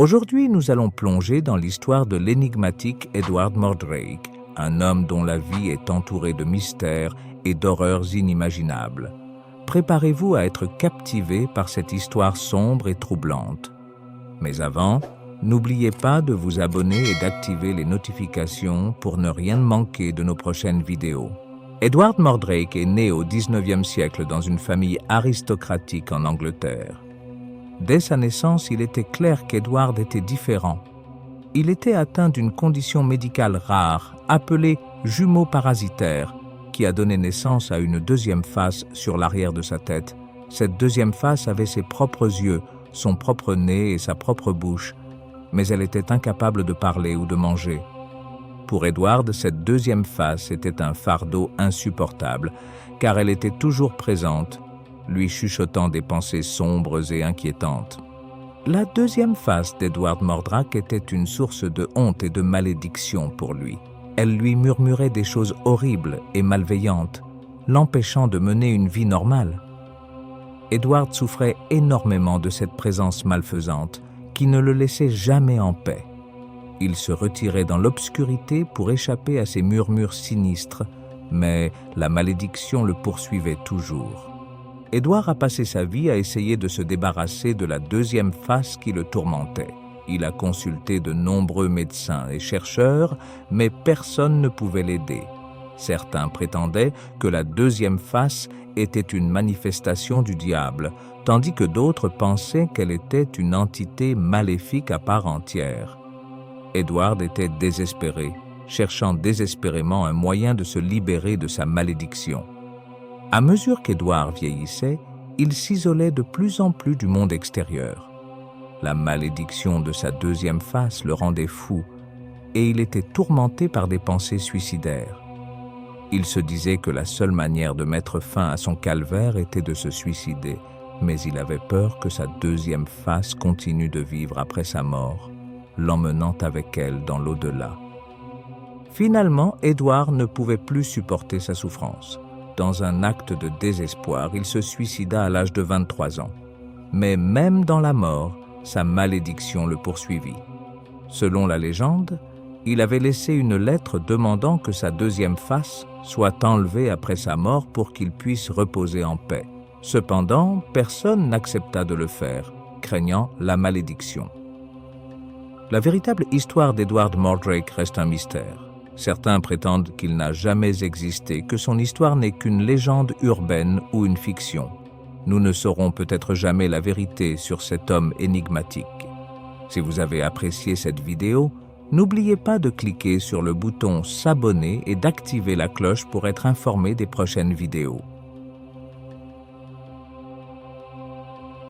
Aujourd'hui, nous allons plonger dans l'histoire de l'énigmatique Edward Mordrake, un homme dont la vie est entourée de mystères et d'horreurs inimaginables. Préparez-vous à être captivé par cette histoire sombre et troublante. Mais avant, n'oubliez pas de vous abonner et d'activer les notifications pour ne rien manquer de nos prochaines vidéos. Edward Mordrake est né au XIXe siècle dans une famille aristocratique en Angleterre. Dès sa naissance, il était clair qu'Edward était différent. Il était atteint d'une condition médicale rare, appelée jumeau parasitaire, qui a donné naissance à une deuxième face sur l'arrière de sa tête. Cette deuxième face avait ses propres yeux, son propre nez et sa propre bouche, mais elle était incapable de parler ou de manger. Pour Edward, cette deuxième face était un fardeau insupportable, car elle était toujours présente, lui chuchotant des pensées sombres et inquiétantes. La deuxième face d'Edward Mordrake était une source de honte et de malédiction pour lui. Elle lui murmurait des choses horribles et malveillantes, l'empêchant de mener une vie normale. Edward souffrait énormément de cette présence malfaisante, qui ne le laissait jamais en paix. Il se retirait dans l'obscurité pour échapper à ces murmures sinistres, mais la malédiction le poursuivait toujours. Edward a passé sa vie à essayer de se débarrasser de la deuxième face qui le tourmentait. Il a consulté de nombreux médecins et chercheurs, mais personne ne pouvait l'aider. Certains prétendaient que la deuxième face était une manifestation du diable, tandis que d'autres pensaient qu'elle était une entité maléfique à part entière. Edward était désespéré, cherchant désespérément un moyen de se libérer de sa malédiction. À mesure qu'Edward vieillissait, il s'isolait de plus en plus du monde extérieur. La malédiction de sa deuxième face le rendait fou, et il était tourmenté par des pensées suicidaires. Il se disait que la seule manière de mettre fin à son calvaire était de se suicider, mais il avait peur que sa deuxième face continue de vivre après sa mort, l'emmenant avec elle dans l'au-delà. Finalement, Edward ne pouvait plus supporter sa souffrance. Dans un acte de désespoir, il se suicida à l'âge de 23 ans. Mais même dans la mort, sa malédiction le poursuivit. Selon la légende, il avait laissé une lettre demandant que sa deuxième face soit enlevée après sa mort pour qu'il puisse reposer en paix. Cependant, personne n'accepta de le faire, craignant la malédiction. La véritable histoire d'Edward Mordrake reste un mystère. Certains prétendent qu'il n'a jamais existé, que son histoire n'est qu'une légende urbaine ou une fiction. Nous ne saurons peut-être jamais la vérité sur cet homme énigmatique. Si vous avez apprécié cette vidéo, n'oubliez pas de cliquer sur le bouton s'abonner et d'activer la cloche pour être informé des prochaines vidéos.